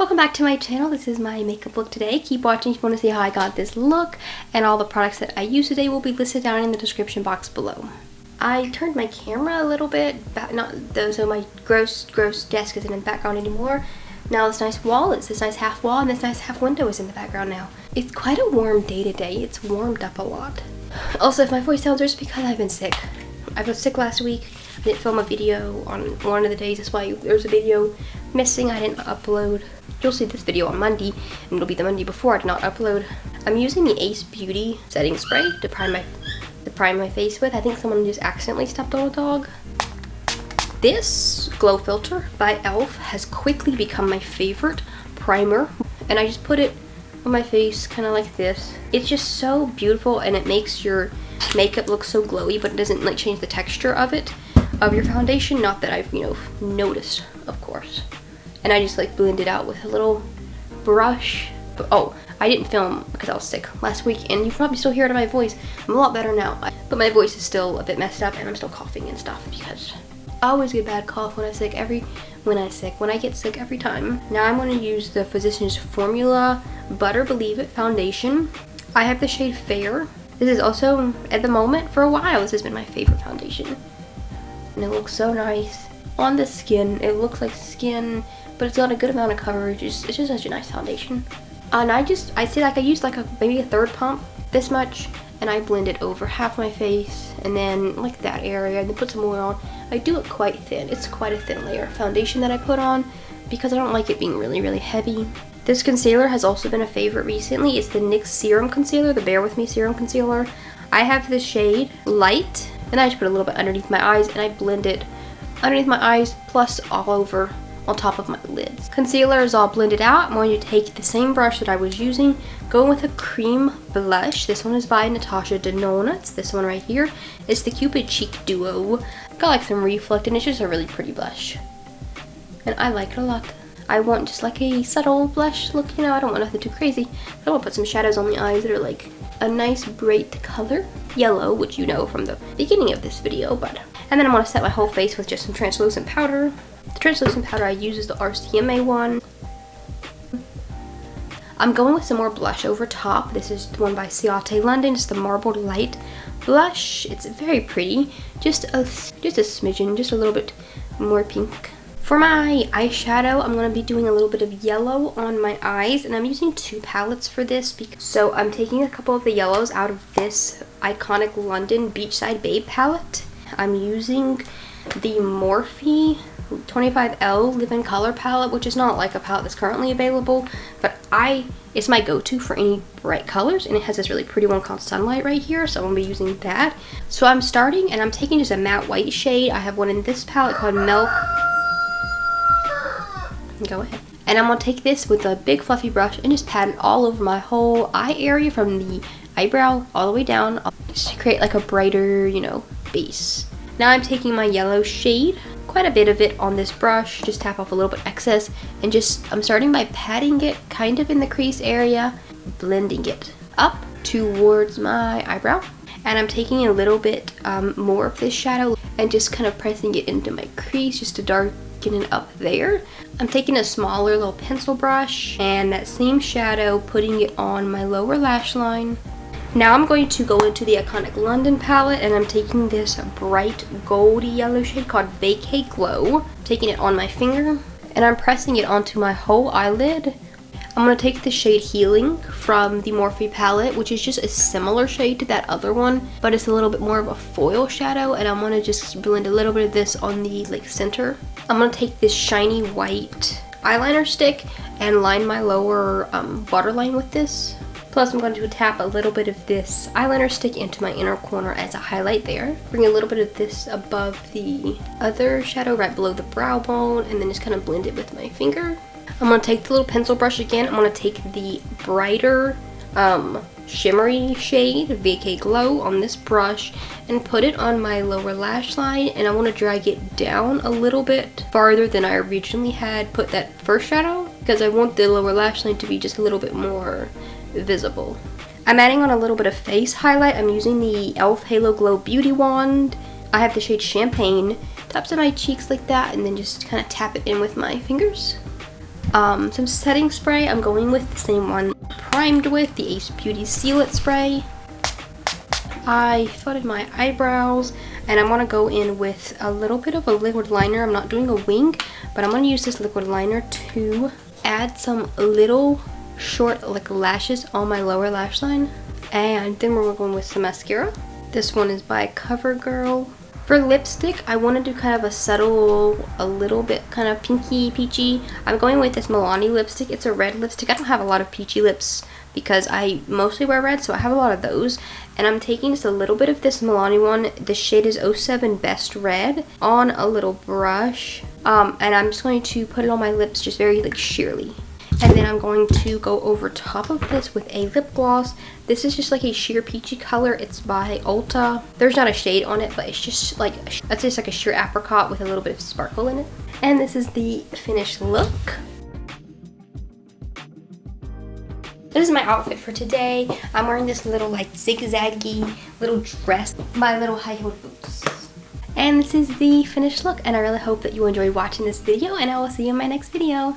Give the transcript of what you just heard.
Welcome back to my channel. This is my makeup look today. Keep watching if you want to see how I got this look, and all the products that I use today will be listed down in the description box below. I turned my camera a little bit back, so my gross desk isn't in the background anymore. Now this nice wall is this nice half wall, and this nice half window is in the background now. It's quite a warm day today. It's warmed up a lot. Also, if my voice sounds weird, it's because I've been sick. I was sick last week. I didn't film a video on one of the days. That's why there's a video missing. I didn't upload. You'll see this video on Monday, and it'll be the Monday before I did not upload. I'm using the Ace Beauty setting spray to prime my face with. I think someone just accidentally stepped on a dog. This glow filter by e.l.f. has quickly become my favorite primer, and I just put it on my face kind of like this. It's just so beautiful, and it makes your makeup look so glowy, but it doesn't like change the texture of it, of your foundation. Not that I've noticed, of course. And I just like blend it out with a little brush. But, oh, I didn't film because I was sick last week, and you probably still hear it in my voice. I'm a lot better now, but my voice is still a bit messed up, and I'm still coughing and stuff because I always get a bad cough when I get sick every time. Now I'm going to use the Physicians Formula Butter Believe It foundation. I have the shade Fair. This is also, at the moment, for a while, this has been my favorite foundation. And it looks so nice on the skin. It looks like skin, but it's got a good amount of coverage. It's just such a nice foundation. And I say like I used like maybe a third pump, this much, and I blend it over half my face, and then like that area, and then put some more on. I do it quite thin. It's quite a thin layer of foundation that I put on because I don't like it being really, really heavy. This concealer has also been a favorite recently. It's the NYX Serum Concealer, the Bear With Me Serum Concealer. I have the shade Light, and I just put a little bit underneath my eyes, and I blend it underneath my eyes plus all over on top of my lids. Concealer is all blended out. I'm going to take the same brush that I was using, go with a cream blush. This one is by Natasha Denona. It's this one right here. It's the Cupid Cheek Duo. Got like some reflect, and it's just a really pretty blush, and I like it a lot. I want just like a subtle blush look, I don't want nothing too crazy. I want to put some shadows on the eyes that are like a nice bright color, yellow, which you know from the beginning of this video, and then I'm going to set my whole face with just some translucent powder. The translucent powder I use is the rcma one. I'm going with some more blush over top. This is the one by Ciate London. It's the Marbled Light blush. It's very pretty. Just a smidgen, just a little bit more pink. For my eyeshadow, I'm going to be doing a little bit of yellow on my eyes, and I'm using two palettes for this. So I'm taking a couple of the yellows out of this iconic London Beachside Babe palette. I'm using the Morphe 25L Live in Color palette, which is not like a palette that's currently available, but it's my go-to for any bright colors, and it has this really pretty one called Sunlight right here, so I'm going to be using that. So I'm starting, and I'm taking just a matte white shade. I have one in this palette called Milk. Go ahead. And I'm going to take this with a big fluffy brush and just pat it all over my whole eye area from the eyebrow all the way down, just to create like a brighter, base. Now I'm taking my yellow shade, quite a bit of it on this brush, just tap off a little bit excess, and I'm starting by patting it kind of in the crease area, blending it up towards my eyebrow. And I'm taking a little bit more of this shadow and just kind of pressing it into my crease just to darken it up there. I'm taking a smaller little pencil brush and that same shadow, putting it on my lower lash line. Now I'm going to go into the iconic London palette, and I'm taking this bright goldy yellow shade called Vacay Glow. Taking it on my finger, and I'm pressing it onto my whole eyelid. I'm going to take the shade Healing from the Morphe palette, which is just a similar shade to that other one, but it's a little bit more of a foil shadow, and I'm going to just blend a little bit of this on the center. I'm going to take this shiny white eyeliner stick and line my lower waterline with this. Plus I'm going to tap a little bit of this eyeliner stick into my inner corner as a highlight there. Bring a little bit of this above the other shadow right below the brow bone, and then just kind of blend it with my finger. I'm going to take the little pencil brush again. I'm going to take the brighter shimmery shade Vacay Glow on this brush and put it on my lower lash line, and I want to drag it down a little bit farther than I originally had put that first shadow, because I want the lower lash line to be just a little bit more visible. I'm adding on a little bit of face highlight. I'm using the e.l.f. Halo Glow Beauty Wand. I have the shade Champagne. Taps to my cheeks like that, and then just kind of tap it in with my fingers. some setting spray. I'm going with the same one primed with, the Ace Beauty Seal It spray. I flooded my eyebrows, and I want to go in with a little bit of a liquid liner. I'm not doing a wing, but I'm going to use this liquid liner to add some little short like lashes on my lower lash line. And then we're going with some mascara. This one is by CoverGirl. For lipstick, I want to do kind of a subtle, a little bit kind of pinky, peachy. I'm going with this Milani lipstick. It's a red lipstick. I don't have a lot of peachy lips because I mostly wear red, so I have a lot of those. And I'm taking just a little bit of this Milani one. The shade is 07 Best Red on a little brush. And I'm just going to put it on my lips just very like sheerly. And then I'm going to go over top of this with a lip gloss. This is just like a sheer peachy color. It's by Ulta. There's not a shade on it, but it's just like, that's just like a sheer apricot with a little bit of sparkle in it. And this is the finished look. This is my outfit for today. I'm wearing this little like zigzaggy little dress, my little high-heeled boots. And this is the finished look, and I really hope that you enjoyed watching this video, and I will see you in my next video.